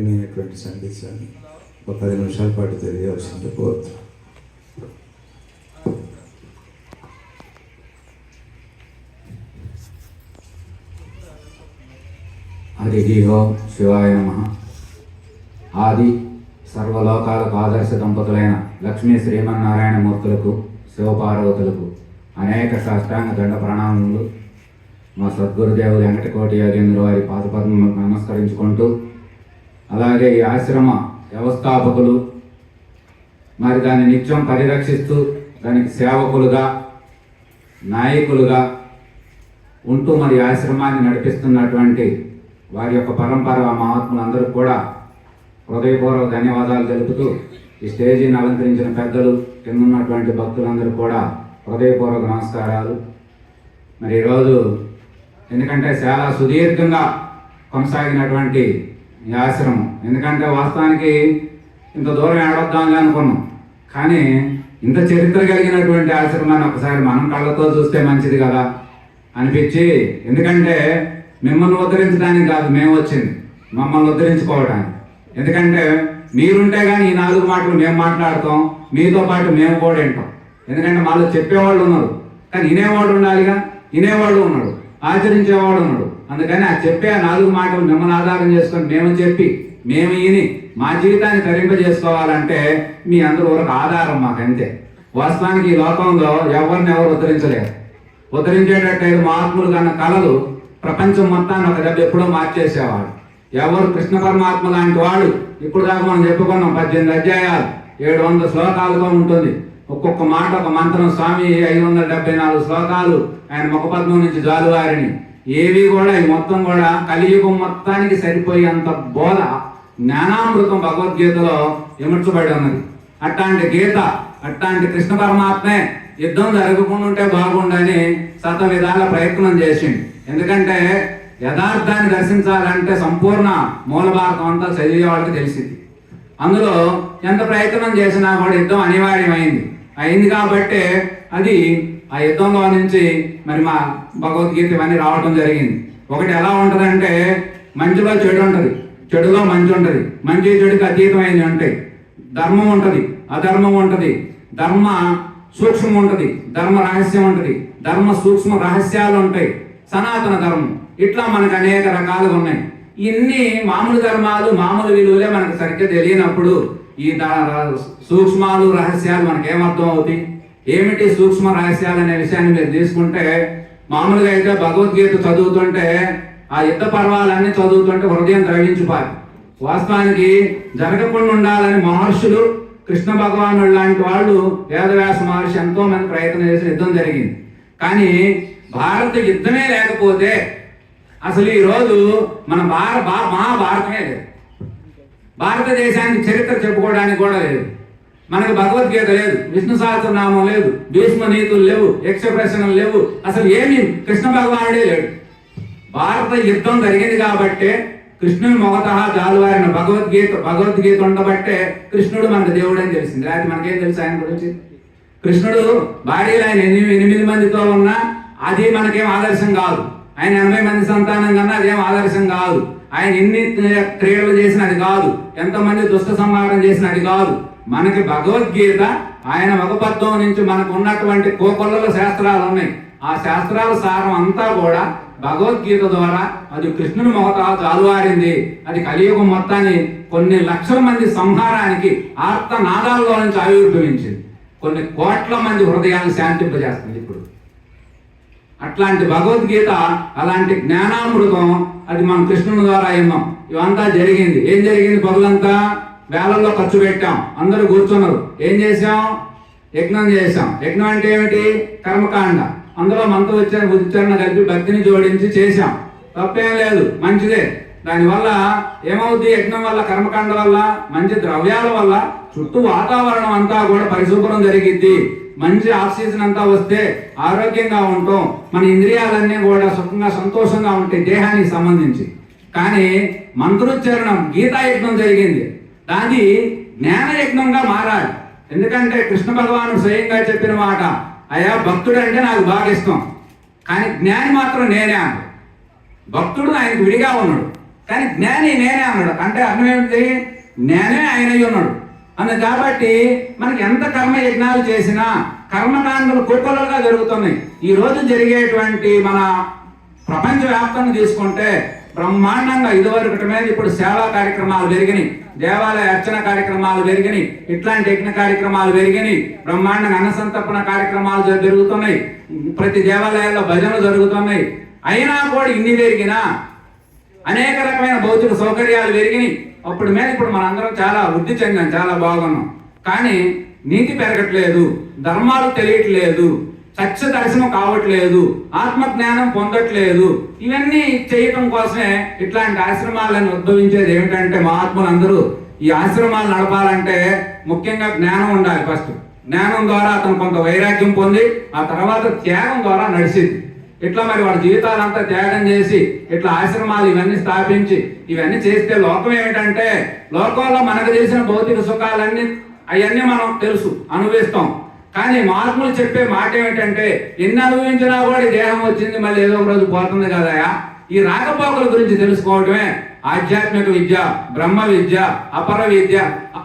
దివ్యమైనటువంటి సందేశాన్ని ఒక 10 నిమిషాల పాటు తెలియవలసింది కోరుతున్నాను. హరి ఓం శివాయ నమః. ఆది సర్వలోకాలకు ఆదర్శ దంపతులైన లక్ష్మీ శ్రీమన్నారాయణ మూర్తులకు శివపార్వతులకు అనేక సాష్టాంగ దండ ప్రణామములు. మా సద్గురుదేవులు వెంకటకోటి యోగేంద్ర వారి పాదపద్మములకు నమస్కరించుకుంటూ, అలాగే ఈ ఆశ్రమ వ్యవస్థాపకులు మరి దాన్ని నిత్యం పరిరక్షిస్తూ దానికి సేవకులుగా నాయకులుగా ఉంటూ మరి ఆశ్రమాన్ని నడిపిస్తున్నటువంటి వారి యొక్క పరంపర మహాత్ములందరూ కూడా హృదయపూర్వక ధన్యవాదాలు తెలుపుతూ, ఈ స్టేజీని అలంకరించిన పెద్దలు, కింద ఉన్నటువంటి భక్తులందరూ కూడా హృదయపూర్వక నమస్కారాలు. మరి ఈరోజు ఎందుకంటే చాలా సుదీర్ఘంగా కొనసాగినటువంటి ఈ ఆశ్రమం, ఎందుకంటే వాస్తవానికి ఇంత దూరం ఏడొద్దామని అనుకున్నాం, కానీ ఇంత చరిత్ర కలిగినటువంటి ఆశ్రమాన్ని ఒకసారి మనం కళ్ళతో చూస్తే మంచిది కదా అనిపించి, ఎందుకంటే మిమ్మల్ని ఉద్ధరించడానికి కాదు మేము వచ్చింది, మమ్మల్ని ఉద్ధరించుకోవడానికి. ఎందుకంటే మీరుంటే కానీ ఈ 4 మాటలు మేము మాట్లాడతాం, మీతో పాటు మేము కూడా వింటాం. ఎందుకంటే మాలో చెప్పేవాళ్ళు ఉన్నారు, కానీ వినేవాడు ఉండాలిగా. వినేవాడు ఉన్నాడు, ఆచరించేవాడు ఉన్నాడు. అందుకని ఆ చెప్పే 4 మాటలు మిమ్మల్ని ఆధారం చేసుకొని మేము చెప్పి మేము విని మా జీవితాన్ని తరింపజేసుకోవాలంటే మీ అందరూ ఒక ఆధారం మాకంతే. వాస్తవానికి ఈ లోకంలో ఎవరిని ఎవరు ఉద్ధరించలేరు. ఉద్ధరించేటట్టయితే మహాత్ములు కన్నా కళలు ప్రపంచం మొత్తాన్ని ఒక దెబ్బ ఎప్పుడో మార్చేసేవాడు. ఎవరు కృష్ణ పరమాత్మ లాంటి వాడు. ఇప్పుడు దాకా మనం చెప్పుకున్నాం 18 అధ్యాయాలు 700 శ్లోకాలుగా ఉంటుంది. ఒక్కొక్క మాట ఒక మంత్రం. స్వామి 574 శ్లోకాలు ఆయన ముఖపద్మం నుంచి జాలువారిని. ఏవి కూడా ఈ మొత్తం కూడా కలియుగం మొత్తానికి సరిపోయేంత బోధ జ్ఞానామృతం భగవద్గీతలో ఇమర్చబడి ఉన్నది. అట్లాంటి గీత, అట్లాంటి కృష్ణ పరమాత్మే యుద్ధం జరగకుండా ఉంటే బాగుండని శత విధాల ప్రయత్నం చేసింది. ఎందుకంటే యథార్థాన్ని దర్శించాలంటే సంపూర్ణ మూల భారతం అంతా చదివే వాళ్ళకి తెలిసింది. అందులో ఎంత ప్రయత్నం చేసినా కూడా యుద్ధం అనివార్యమైంది. అయింది కాబట్టి అది ఆ యుద్ధంలో నుంచి మరి మా భగవద్గీత ఇవన్నీ రావడం జరిగింది. ఒకటి ఎలా ఉంటుందంటే, మంచిలో చెడు ఉంటుంది, చెడులో మంచి ఉంటుంది, మంచి చెడుకి అతీతమైనవి ఉంటాయి. ధర్మం ఉంటుంది, అధర్మం ఉంటుంది, ధర్మ సూక్ష్మం ఉంటుంది, ధర్మ రహస్యం ఉంటుంది, ధర్మ సూక్ష్మ రహస్యాలు ఉంటాయి, సనాతన ధర్మం. ఇట్లా మనకు అనేక రకాలుగా ఉన్నాయి. ఇన్ని మామూలు ధర్మాలు, మామూలు విలువలే మనకు సరిగ్గా తెలియనప్పుడు ఈ సూక్ష్మాలు రహస్యాలు మనకు ఏమర్థం అవుతాయి? ఏమిటి సూక్ష్మ రహస్యాలు అనే విషయాన్ని మీరు తీసుకుంటే, మామూలుగా అయితే భగవద్గీత చదువుతుంటే ఆ యుద్ధ పర్వాలన్నీ చదువుతుంటే హృదయం ద్రవించిపోయి. వాస్తవానికి జరగకుండా ఉండాలని మహర్షులు, కృష్ణ భగవానుడు లాంటి వాళ్ళు, వేదవ్యాస మహర్షి ఎంతో మంది ప్రయత్నం చేసిన యుద్ధం జరిగింది. కానీ భారత యుద్ధమే లేకపోతే అసలు ఈరోజు మన మహాభారతమే లేదు. భారతదేశానికి చరిత్ర చెప్పుకోవడానికి కూడా లేదు. మనకు భగవద్గీత లేదు, విష్ణు సహస్రనామం లేదు, భీష్మ నీతులు లేవు, యక్ష ప్రశ్నలు లేవు, అసలు ఏమి కృష్ణ భగవానుడే లేడు. భారత యుద్ధం జరిగింది కాబట్టే కృష్ణుని మొగతహ జాలువారిన భగవద్గీత ఉండబట్టే కృష్ణుడు మనకు దేవుడు అని తెలిసింది. లేకపోతే మనకేం తెలుసు ఆయన గురించి? కృష్ణుడు భార్యలు ఆయన 8 మందితో ఉన్నా అది మనకేం ఆదర్శం కాదు. ఆయన 80 మంది సంతానం కన్నా అదేం ఆదర్శం కాదు. ఆయన ఎన్ని క్రియలు చేసిన అది కాదు, ఎంతమంది దుష్ట సంహారం చేసిన అది కాదు. మనకి భగవద్గీత ఆయన ముఖపద్మం నుంచి మనకు ఉన్నటువంటి కోకొల్లలో శాస్త్రాలు ఉన్నాయి. ఆ శాస్త్రాల సారం అంతా కూడా భగవద్గీత ద్వారా అది కృష్ణుని మొగత జాలువారింది. అది కలియుగం మొత్తాన్ని కొన్ని లక్షల మంది సంహారానికి ఆర్తనాదాల్లో నుంచి ఆవిర్భవించింది. కొన్ని కోట్ల మంది హృదయాన్ని శాంతింపజేస్తుంది. ఇప్పుడు అట్లాంటి భగవద్గీత, అలాంటి జ్ఞానామృతం అది మనం కృష్ణుని ద్వారా విన్నాం. ఇవంతా జరిగింది. ఏం జరిగింది? పగులంతా వేలల్లో ఖర్చు పెట్టాం, అందరూ కూర్చున్నారు. ఏం చేసాం? యజ్ఞం చేసాం. యజ్ఞం అంటే ఏమిటి? కర్మకాండ. అందులో ఉచ్చారణ కలిపి భక్తిని జోడించి చేశాం. తప్పేం లేదు, మంచిదే. దానివల్ల ఏమవుద్ది? యజ్ఞం వల్ల, కర్మకాండ వల్ల, మంచి ద్రవ్యాల వల్ల చుట్టూ వాతావరణం అంతా కూడా పరిశుభ్రం జరిగిద్ది. మంచి ఆక్సిజన్ అంతా వస్తే ఆరోగ్యంగా ఉంటాం. మన ఇంద్రియాలన్నీ కూడా సుఖంగా సంతోషంగా ఉంటాయి దేహానికి సంబంధించి. కానీ మంత్రోచ్చారణం, గీతాయజ్ఞం జరిగింది, దాన్ని జ్ఞానయజ్ఞంగా మారాలి. ఎందుకంటే కృష్ణ భగవానుడు స్వయంగా చెప్పిన మాట, అయ్యా భక్తుడు అంటే నాకు బాగా ఇష్టం, కానీ జ్ఞాని మాత్రం నేనే అన్నాడు. భక్తుడు ఆయనకు విడిగా ఉన్నాడు, కానీ జ్ఞాని నేనే అన్నాడు. అంటే అర్థం ఏమిటి? నేనే ఆయన ఉన్నాడు అని. కాబట్టి మనకి ఎంత కర్మ యజ్ఞాలు చేసినా కర్మకాండలు కుప్పలుగా జరుగుతున్నాయి. ఈ రోజు జరిగేటువంటి మన ప్రపంచవ్యాప్తంగా తీసుకుంటే బ్రహ్మాండంగా ఇదివరకటి మీద ఇప్పుడు సేవా కార్యక్రమాలు పెరిగినాయి, దేవాలయ అర్చన కార్యక్రమాలు పెరిగినాయి, ఇట్లాంటి యజ్ఞ కార్యక్రమాలు పెరిగినాయి, బ్రహ్మాండంగా అన్నసంతర్పణ కార్యక్రమాలు జరుగుతున్నాయి, ప్రతి దేవాలయాల్లో భజనలు జరుగుతున్నాయి. అయినా కూడా ఇన్ని పెరిగినా అనేక రకమైన భౌతిక సౌకర్యాలు పెరిగినాయి. అప్పుడు మీద ఇప్పుడు మనందరం చాలా వృద్ధి చెందాం, చాలా బాగున్నాం. కానీ నీతి పెరగట్లేదు, ధర్మాలు తెలియట్లేదు, సత్య దర్శనం కావట్లేదు, ఆత్మజ్ఞానం పొందట్లేదు. ఇవన్నీ చేయటం కోసమే ఇట్లాంటి ఆశ్రమాలను ఉద్భవించేది. ఏమిటంటే మహాత్ములందరూ ఈ ఆశ్రమాలు నడపాలంటే ముఖ్యంగా జ్ఞానం ఉండాలి. ఫస్ట్ జ్ఞానం ద్వారా అతను కొంత వైరాగ్యం పొంది ఆ తర్వాత త్యాగం ద్వారా నడిచింది. ఇట్లా మరి వాళ్ళ జీవితాలంతా త్యాగం చేసి ఇట్లా ఆశ్రమాలు ఇవన్నీ స్థాపించి ఇవన్నీ చేస్తే లోకం ఏమిటంటే, లోకంలో మనకు చేసిన భౌతిక సుఖాలన్నీ అవన్నీ మనం తెలుసు, అనుభవిస్తాం. కానీ మహాత్ములు చెప్పే మాట ఏమిటంటే, ఎన్ని అనుభవించినా కూడా దేహం వచ్చింది, మళ్ళీ ఏదో ఒక రోజు పోతుంది కదయా. ఈ రాకపోకల గురించి తెలుసుకోవడమే ఆధ్యాత్మిక విద్య, బ్రహ్మ విద్య, అపర విద్య,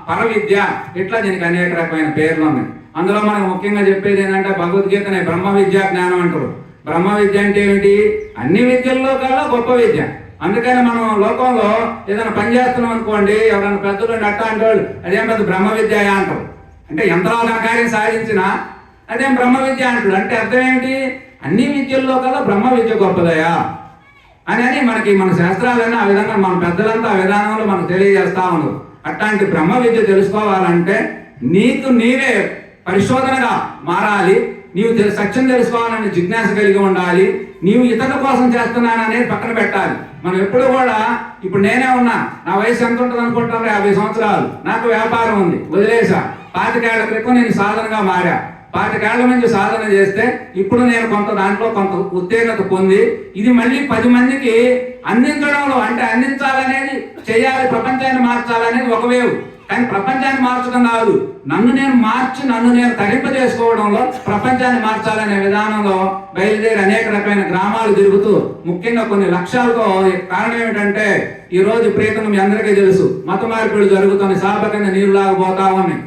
పర విద్య, ఇట్లా దీనికి అనేక రకమైన పేర్లు ఉన్నాయి. అందులో మనకు ముఖ్యంగా చెప్పేది ఏంటంటే, భగవద్గీతనే బ్రహ్మ విద్యా జ్ఞానం అంటారు. బ్రహ్మ విద్య అంటే ఏమిటి? అన్ని విద్యల్లో కల్లా గొప్ప విద్య. అందుకని మనం లోకంలో ఏదైనా పని చేస్తున్నాం అనుకోండి, ఎవరైనా పెద్దలు అట్ట అంటాడు, అదేం పెద్ద బ్రహ్మ విద్య అంటారు. అంటే యంత్రాల కార్యం సాధించినా అదేం బ్రహ్మ విద్య అంటాడు. అంటే అర్థం ఏమిటి? అన్ని విద్యల్లో కల్లా బ్రహ్మ విద్య గొప్పదయా అని మనకి మన శాస్త్రాలన్నీ ఆ విధంగా మన పెద్దలంతా ఆ విధానంలో మనకు తెలియజేస్తా ఉన్నారు. అట్లాంటి బ్రహ్మ విద్య తెలుసుకోవాలంటే నీకు నీవే పరిశోధనగా మారాలి. నీవు సత్యం తెలుసుకోవాలని జిజ్ఞాస కలిగి ఉండాలి. నీవు ఇతరుల కోసం చేస్తున్నాననేది పక్కన పెట్టాలి. మనం ఎప్పుడు కూడా, ఇప్పుడు నేనే ఉన్నా, నా వయసు ఎంత ఉంటుంది అనుకుంటాను? 50 సంవత్సరాలు. నాకు వ్యాపారం ఉంది, వదిలేసా. 25 ఏళ్ల క్రితం నేను సాధనగా మారా. 25 ఏళ్ల నుంచి సాధన చేస్తే ఇప్పుడు నేను కొంత దాంట్లో కొంత ఉత్తీర్ణత పొంది ఇది మళ్ళీ 10 మందికి అందించడంలో, అంటే అందించాలనేది, చేయాలి, ప్రపంచాన్ని మార్చాలనేది ఒక వేవ్. కానీ ప్రపంచాన్ని మార్చడం కాదు, నన్ను నేను మార్చి నన్ను నేను తరింపజేసుకోవడంలో ప్రపంచాన్ని మార్చాలనే విధానంలో బయలుదేరి అనేక రకమైన గ్రామాలు తిరుగుతూ ముఖ్యంగా కొన్ని లక్ష్యాలతో. కారణం ఏమిటంటే, ఈ రోజు ప్రీతం మీ అందరికీ తెలుసు, మత మార్పిడులు జరుగుతున్నాయి, సాప కింద నీరులాగా పోతా ఉన్నాయి.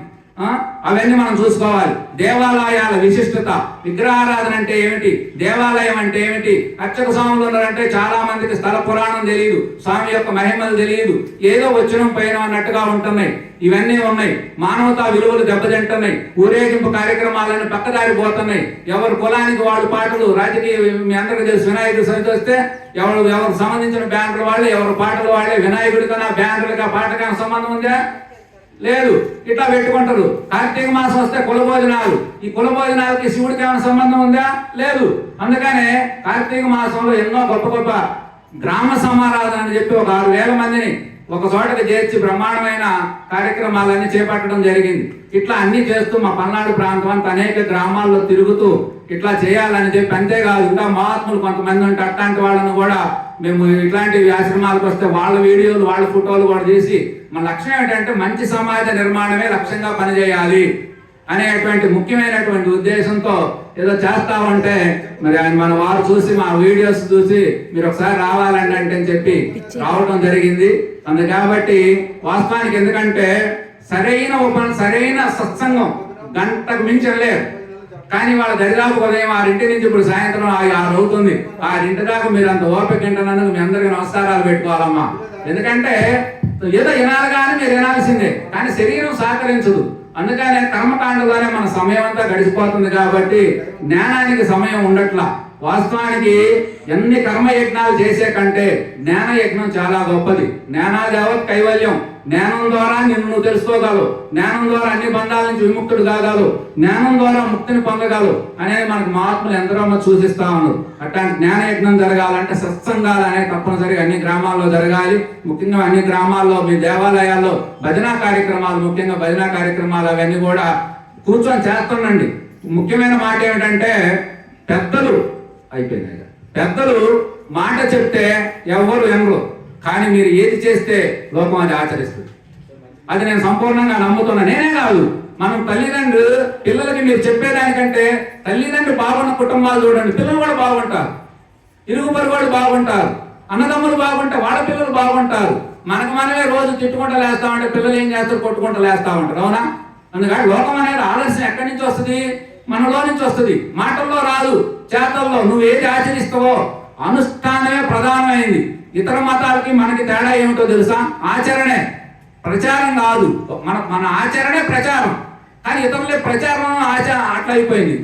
అవన్నీ మనం చూసుకోవాలి. దేవాలయాల విశిష్టత, విగ్రహారాధన అంటే ఏమిటి, దేవాలయం అంటే ఏమిటి, అర్చక స్వాములు ఉన్నారంటే చాలా మందికి స్థల పురాణం తెలియదు, స్వామి యొక్క మహిమలు తెలియదు, ఏదో వచ్చినం పైన అన్నట్టుగా ఉంటున్నాయి. ఇవన్నీ ఉన్నాయి. మానవతా విలువలు దెబ్బతింటున్నాయి. ఊరేగింపు కార్యక్రమాలను పక్కదారి పోతున్నాయి. ఎవరు కులానికి వాళ్ళు పాటలు, రాజకీయ, మీ అందరికీ తెలుసు, వినాయకుడి సమితి వస్తే ఎవరు సంబంధించిన బ్యాంకుల వాళ్ళే, ఎవరు పాటలు వాళ్ళే. వినాయకుడికన్నా బ్యాంకులకి ఆ పాటకి సంబంధం ఉందా? లేదు. ఇట్లా పెట్టుకుంటారు. కార్తీక మాసం వస్తే కుల భోజనాలు. ఈ కుల భోజనాలకి శివుడికి ఏమైనా సంబంధం ఉందా? లేదు. అందుకనే కార్తీక మాసంలో ఎన్నో గొప్ప గొప్ప గ్రామ సమారాధన అని చెప్పి ఒక 6,000 మందిని ఒక చోటకి చేర్చి బ్రహ్మాండమైన కార్యక్రమాలన్నీ చేపట్టడం జరిగింది. ఇట్లా అన్ని చేస్తూ మా పల్నాడు ప్రాంతం అంతా అనేక గ్రామాల్లో తిరుగుతూ ఇట్లా చేయాలని చెప్పి. అంతేకాదు, ఇంకా మహాత్ములు కొంతమంది ఉంటే అట్లాంటి వాళ్ళను కూడా మేము ఇట్లాంటి ఆశ్రమాలకు వస్తే వాళ్ళ వీడియోలు, వాళ్ళ ఫోటోలు కూడా తీసి, మన లక్ష్యం ఏంటంటే మంచి సమాజ నిర్మాణమే లక్ష్యంగా పనిచేయాలి అనేటువంటి ముఖ్యమైనటువంటి ఉద్దేశంతో ఏదో చేస్తామంటే, మరి ఆయన మన వారు చూసి, మా వీడియోస్ చూసి మీరు ఒకసారి రావాలండి అంటే అని చెప్పి రావడం జరిగింది. కాబట్టి వాస్తవానికి ఎందుకంటే సరైన సత్సంగం గంటకు మించలేరు. కానీ వాళ్ళ దరిదాపు ఉదయం 6 నుంచి ఇప్పుడు సాయంత్రం 6 అవుతుంది. 6 దాకా మీరు అంత ఓపిక వింటున్నందుకు మీ అందరికీ నమస్కారాలు పెట్టుకోవాలమ్మా. ఎందుకంటే ఏదో వినాలి కానీ మీరు వినాల్సిందే, కానీ శరీరం సహకరించదు. అందుకనే కర్మకాండలోనే మన సమయం అంతా గడిచిపోతుంది. కాబట్టి జ్ఞానానికి సమయం ఉండట్లా. వాస్తవానికి ఎన్ని కర్మయజ్ఞాలు చేసే కంటే జ్ఞాన యజ్ఞం చాలా గొప్పది. జ్ఞానాదేవత్ కైవల్యం. జ్ఞానం ద్వారా నిన్ను తెలుసుకోగలవు, జ్ఞానం ద్వారా అన్ని బంధాల నుంచి విముక్తుడు కాగలవు, జ్ఞానం ద్వారా ముక్తిని పొందగలవు అనేది మనకు మహాత్ములు ఎందరో సూచిస్తా ఉన్నారు. అట్లాంటి జ్ఞాన యజ్ఞం జరగాలంటే సత్సంగాలు అనేవి తప్పనిసరిగా అన్ని గ్రామాల్లో జరగాలి. ముఖ్యంగా అన్ని గ్రామాల్లో, మీ దేవాలయాల్లో భజనా కార్యక్రమాలు, ముఖ్యంగా భజనా కార్యక్రమాలు అవన్నీ కూడా కూర్చొని చేస్తుండండి. ముఖ్యమైన మాట ఏమిటంటే, పెద్దలు మాట చెప్తే ఎవరు వినరు, కానీ మీరు ఏది చేస్తే లోకం అది ఆచరిస్తుంది. అది నేను సంపూర్ణంగా నమ్ముతున్నా. నేనే కాదు, మనం తల్లిదండ్రులు పిల్లలకి మీరు చెప్పేదానికంటే తల్లిదండ్రులు బాగున్న కుటుంబాలు చూడండి, పిల్లలు కూడా బాగుంటారు, ఇరుగు పొరుగు వాళ్ళు బాగుంటారు. అన్నదమ్ములు బాగుంటే వాళ్ళ పిల్లలు బాగుంటారు. మనకు మనమే రోజు తిట్టుకుంటూ లేస్తా ఉంటే పిల్లలు ఏం చేస్తారు? కొట్టుకుంటూ లేస్తా ఉంటారు. అవునా? అందుకని లోకం అనేది ఆదర్శం ఎక్కడి నుంచి వస్తుంది? మనలో నుంచి వస్తుంది. మాటల్లో రాదు, చేతల్లో. నువ్వు ఏది ఆచరిస్తావో అనుష్ఠానమే ప్రధానమైంది. ఇతర మతాలకి మనకి తేడా ఏమిటో తెలుసా? ఆచరణే, ప్రచారం కాదు. మన ఆచరణే ప్రచారం, కానీ ఇతరులే ప్రచారం అట్లా అయిపోయింది.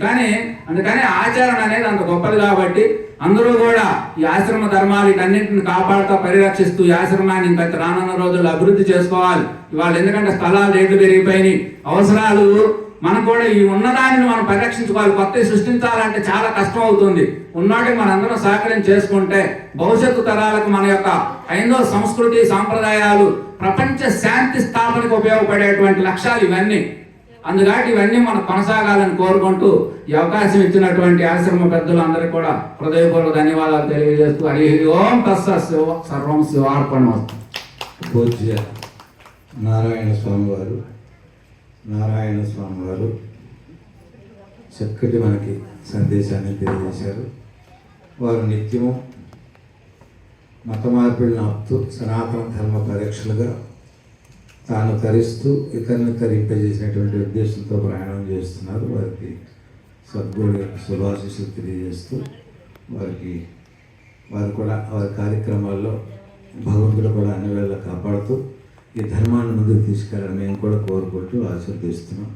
అందుకని ఆచరణ అనేది అంత గొప్పది. కాబట్టి అందరూ కూడా ఈ ఆశ్రమ ధర్మాలు వీటన్నింటిని కాపాడుతూ పరిరక్షిస్తూ ఈ ఆశ్రమాన్ని ఇంకా రానున్న రోజుల్లో అభివృద్ధి చేసుకోవాలి. ఇవాళ ఎందుకంటే స్థలాలు రేట్లు పెరిగిపోయినాయి, అవసరాలు. మనం కూడా ఈ ఉన్నదాన్ని మనం పరిరక్షించుకోవాలి. కొత్తవి సృష్టించాలంటే చాలా కష్టం అవుతుంది. ఉన్నవాటికి మనందరం సహకారం చేసుకుంటే భవిష్యత్తు తరాలకు మన యొక్క హైందవ సంస్కృతి సాంప్రదాయాలు ప్రపంచ శాంతి స్థాపనకు ఉపయోగపడేటువంటి లక్ష్యాలు ఇవన్నీ. అందుకని ఇవన్నీ మనం కొనసాగాలని కోరుకుంటూ ఈ అవకాశం ఇచ్చినటువంటి ఆశ్రమ పెద్దలందరికీ కూడా హృదయపూర్వక ధన్యవాదాలు తెలియజేస్తూ హరి ఓం తస్సత్ సర్వం శివార్పణమస్తు. పూజ్య నారాయణ స్వామి వారు చక్కటి మనకి సందేశాన్ని తెలియజేశారు. వారు నిత్యము మత మార్పిడిని ఆపుతూ సనాతన ధర్మ పరిరక్షలుగా తాను తరిస్తూ ఇతరులను తరింపజేసినటువంటి ఉద్దేశంతో ప్రయాణం చేస్తున్నారు. వారికి సద్గురు శుభాశీస్సులు తెలియజేస్తూ వారు కూడా వారి కార్యక్రమాల్లో భగవంతుడు కూడా అన్ని వేళ కాపాడుతూ ఈ ధర్మాన్ని ముందుకు తీసుకెళ్ళాలని మేము కూడా కోరుకుంటూ ఆశీర్వదిస్తున్నాం.